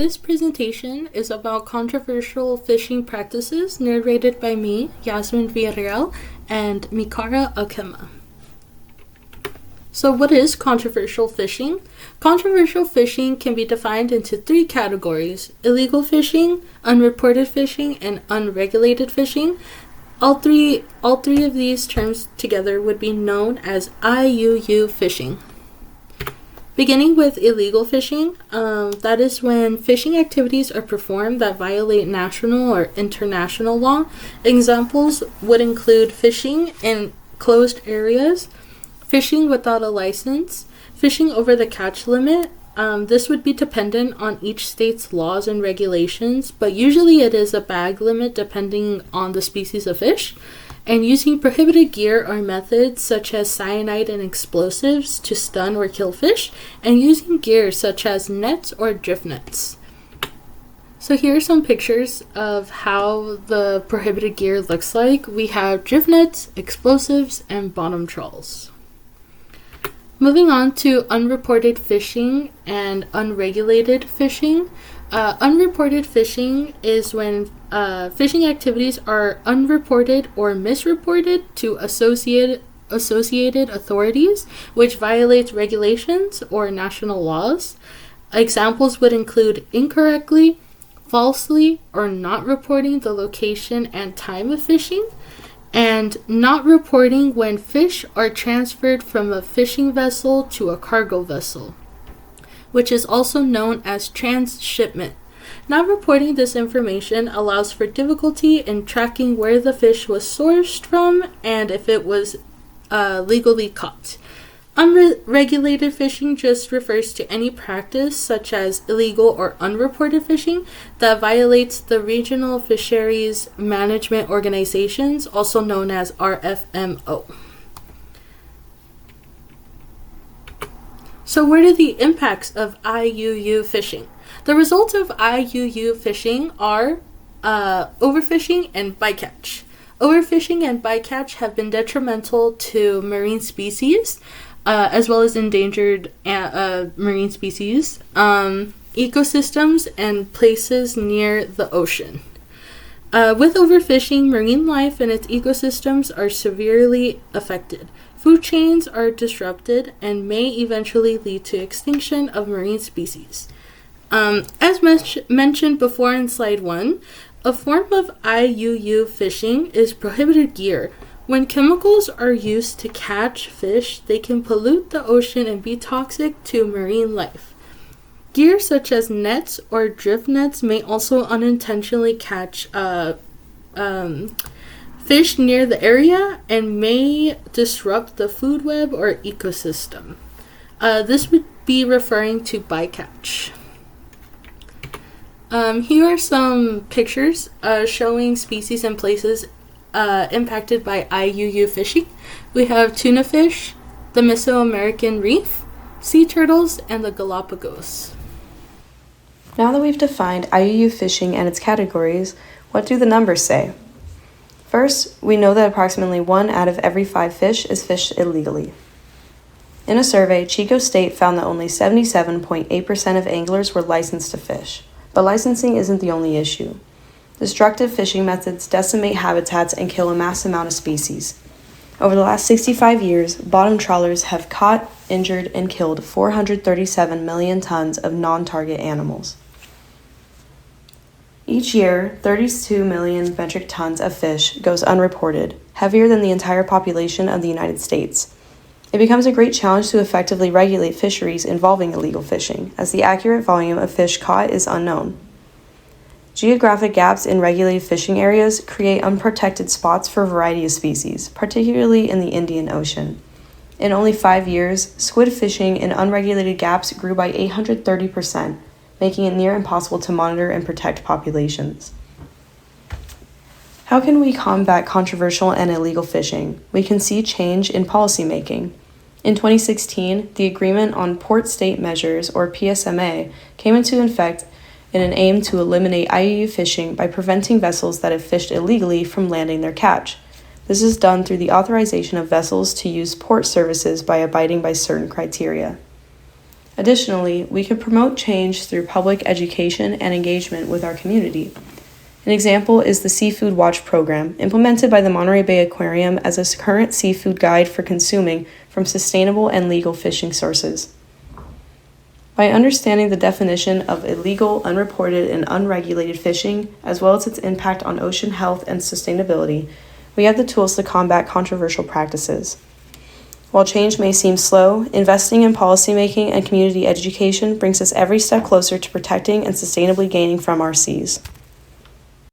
This presentation is about controversial fishing practices narrated by me, Yasmin Villarreal, and Mikara Akema. So what is controversial fishing? Controversial fishing can be defined into three categories: illegal fishing, unreported fishing, and unregulated fishing. All three of these terms together would be known as IUU fishing. Beginning with illegal fishing, that is when fishing activities are performed that violate national or international law. Examples would include fishing in closed areas, fishing without a license, fishing over the catch limit. This would be dependent on each state's laws and regulations, but usually it is a bag limit depending on the species of fish. And using prohibited gear or methods such as cyanide and explosives to stun or kill fish, and using gear such as nets or drift nets. So here are some pictures of how the prohibited gear looks like. We have drift nets, explosives, and bottom trawls. Moving on to unreported fishing and unregulated fishing. Unreported fishing is when fishing activities are unreported or misreported to associated authorities, which violates regulations or national laws. Examples would include incorrectly, falsely, or not reporting the location and time of fishing, and not reporting when fish are transferred from a fishing vessel to a cargo vessel, which is also known as transshipment. Not reporting this information allows for difficulty in tracking where the fish was sourced from and if it was legally caught. Unregulated fishing just refers to any practice, such as illegal or unreported fishing, that violates the regional fisheries management organizations, also known as RFMO. So what are the impacts of IUU fishing? The results of IUU fishing are overfishing and bycatch. Overfishing and bycatch have been detrimental to marine species, as well as endangered marine species, ecosystems, and places near the ocean. With overfishing, marine life and its ecosystems are severely affected. Food chains are disrupted and may eventually lead to extinction of marine species. As mentioned before in slide 1, a form of IUU fishing is prohibited gear. When chemicals are used to catch fish, they can pollute the ocean and be toxic to marine life. Gear such as nets or drift nets may also unintentionally catch fish near the area and may disrupt the food web or ecosystem. This would be referring to bycatch. Here are some pictures showing species and places impacted by IUU fishing. We have tuna fish, the Mesoamerican reef, sea turtles, and the Galapagos. Now that we've defined IUU fishing and its categories, what do the numbers say? First, we know that approximately 1 out of every 5 fish is fished illegally. In a survey, Chico State found that only 77.8% of anglers were licensed to fish. But licensing isn't the only issue. Destructive fishing methods decimate habitats and kill a mass amount of species. Over the last 65 years, bottom trawlers have caught, injured, and killed 437 million tons of non-target animals. Each year, 32 million metric tons of fish goes unreported, heavier than the entire population of the United States. It becomes a great challenge to effectively regulate fisheries involving illegal fishing, as the accurate volume of fish caught is unknown. Geographic gaps in regulated fishing areas create unprotected spots for a variety of species, particularly in the Indian Ocean. In only 5 years, squid fishing in unregulated gaps grew by 830%, making it near impossible to monitor and protect populations. How can we combat controversial and illegal fishing? We can see change in policymaking. In 2016, the Agreement on Port State Measures, or PSMA, came into effect in an aim to eliminate IUU fishing by preventing vessels that have fished illegally from landing their catch. This is done through the authorization of vessels to use port services by abiding by certain criteria. Additionally, we can promote change through public education and engagement with our community. An example is the Seafood Watch program, implemented by the Monterey Bay Aquarium as a current seafood guide for consuming from sustainable and legal fishing sources. By understanding the definition of illegal, unreported, and unregulated fishing, as well as its impact on ocean health and sustainability, we have the tools to combat controversial practices. While change may seem slow, investing in policymaking and community education brings us every step closer to protecting and sustainably gaining from our seas.